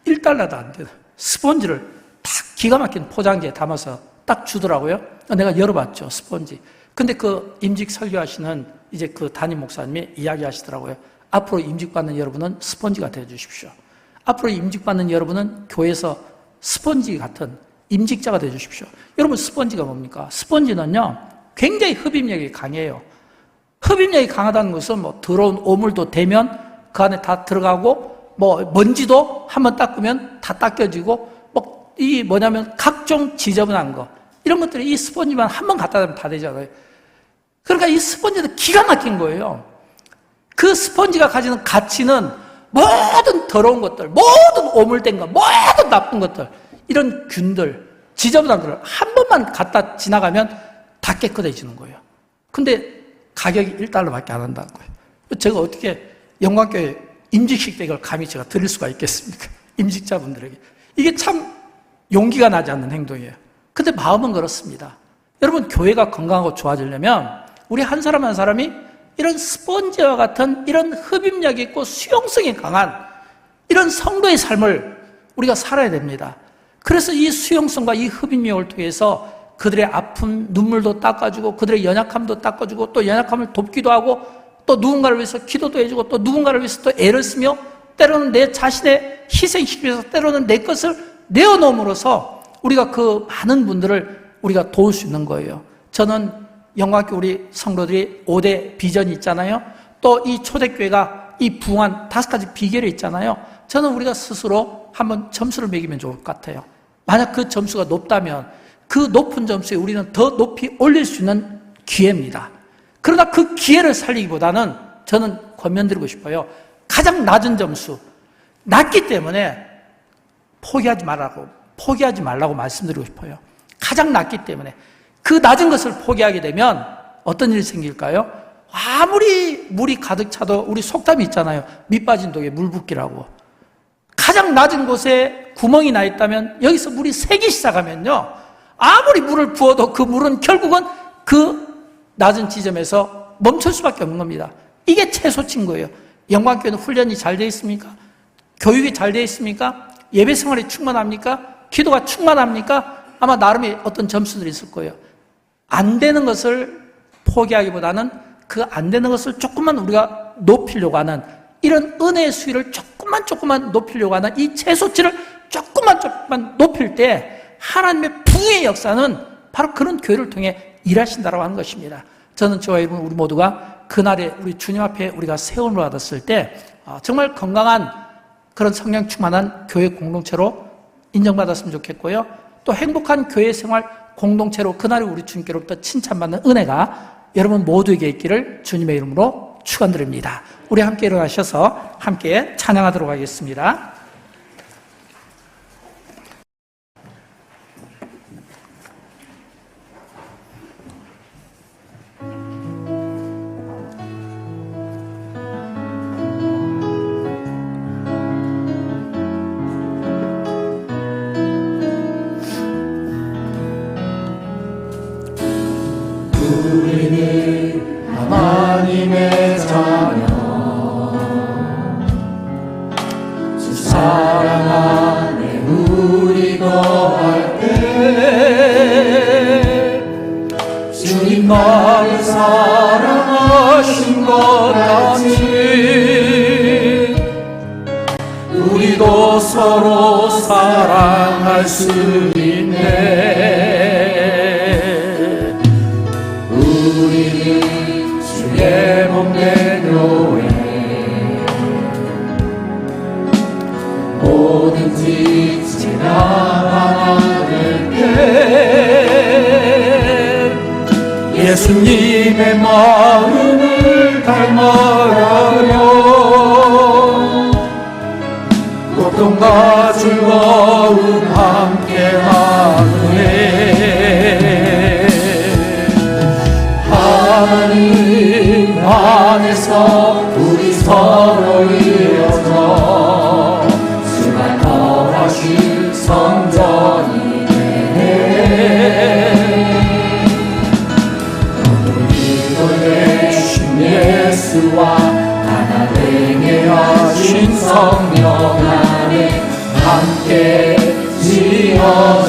1달러도 안 돼요. 스펀지를 딱 기가 막힌 포장지에 담아서 딱 주더라고요. 내가 열어봤죠, 스펀지. 근데 그 임직 설교하시는 이제 그 담임 목사님이 이야기하시더라고요. 앞으로 임직받는 여러분은 스펀지가 되어주십시오. 앞으로 임직받는 여러분은 교회에서 스펀지 같은 임직자가 되어주십시오. 여러분, 스펀지가 뭡니까? 스펀지는요, 굉장히 흡입력이 강해요. 흡입력이 강하다는 것은 뭐 더러운 오물도 대면 그 안에 다 들어가고, 뭐 먼지도 한번 닦으면 다 닦여지고, 뭐 이 뭐냐면 각종 지저분한 거, 이런 것들이 이 스펀지만 한번 갖다 대면 다 되잖아요. 그러니까 이 스펀지는 기가 막힌 거예요. 그 스펀지가 가지는 가치는 모든 더러운 것들, 모든 오물된 것, 모든 나쁜 것들, 이런 균들, 지저분한 것을 한 번만 갖다 지나가면 다 깨끗해지는 거예요. 근데 가격이 1달러밖에 안 한다는 거예요. 제가 어떻게 영광교회 임직식 때 이걸 감히 제가 드릴 수가 있겠습니까? 임직자분들에게. 이게 참 용기가 나지 않는 행동이에요. 근데 마음은 그렇습니다. 여러분, 교회가 건강하고 좋아지려면 우리 한 사람 한 사람이 이런 스펀지와 같은 이런 흡입력이 있고 수용성이 강한 이런 성도의 삶을 우리가 살아야 됩니다. 그래서 이 수용성과 이 흡입력을 통해서 그들의 아픔, 눈물도 닦아주고 그들의 연약함도 닦아주고 또 연약함을 돕기도 하고 또 누군가를 위해서 기도도 해주고 또 누군가를 위해서 또 애를 쓰며 때로는 내 자신의 희생시키기 위해서 때로는 내 것을 내어놓음으로써 우리가 그 많은 분들을 우리가 도울 수 있는 거예요. 저는 영광교회 우리 성도들이 5대 비전이 있잖아요. 또 이 초대교회가 이 부흥한 5가지 비결이 있잖아요. 저는 우리가 스스로 한번 점수를 매기면 좋을 것 같아요. 만약 그 점수가 높다면 그 높은 점수에 우리는 더 높이 올릴 수 있는 기회입니다. 그러나 그 기회를 살리기보다는 저는 권면드리고 싶어요. 가장 낮은 점수, 낮기 때문에 포기하지 말라고 말씀드리고 싶어요. 가장 낮기 때문에 그 낮은 것을 포기하게 되면 어떤 일이 생길까요? 아무리 물이 가득 차도 우리 속담이 있잖아요. 밑 빠진 독에 물 붓기라고. 가장 낮은 곳에 구멍이 나 있다면 여기서 물이 새기 시작하면요, 아무리 물을 부어도 그 물은 결국은 그 낮은 지점에서 멈출 수밖에 없는 겁니다. 이게 최소치인 거예요. 영광교회는 훈련이 잘 되어 있습니까? 교육이 잘 되어 있습니까? 예배 생활이 충만합니까? 기도가 충만합니까? 아마 나름의 어떤 점수들이 있을 거예요. 안 되는 것을 포기하기보다는 그 안 되는 것을 조금만 우리가 높이려고 하는, 이런 은혜의 수위를 조금만 높이려고 하는 이 최소치를 조금만 높일 때 하나님의 부흥의 역사는 바로 그런 교회를 통해 일하신다라고 하는 것입니다. 저는 저와 여러분 우리 모두가 그날에 우리 주님 앞에 우리가 세움을 받았을 때 정말 건강한 그런 성령 충만한 교회 공동체로 인정받았으면 좋겠고요. 또 행복한 교회 생활 공동체로 그날에 우리 주님께로부터 칭찬받는 은혜가 여러분 모두에게 있기를 주님의 이름으로 축원드립니다. 우리 함께 일어나셔서 함께 찬양하도록 하겠습니다. 우리는 하나님의 자녀, 주 사랑 안에 우리 거할 때 주님 나를 사랑하신 것 같이 우리도 서로 사랑할 수 있네. 우리는 주의 몸된 교회, 뭐든지 제가 바라는 때 예수님의 마음을 닮아가며 고통과 즐거움 함께하네. 하나님 안에서 우리 서로 이어져 수만 더하신 성전이네. 우리도 되신 예수와 하나 되게 하신 성령 안에 함께 지어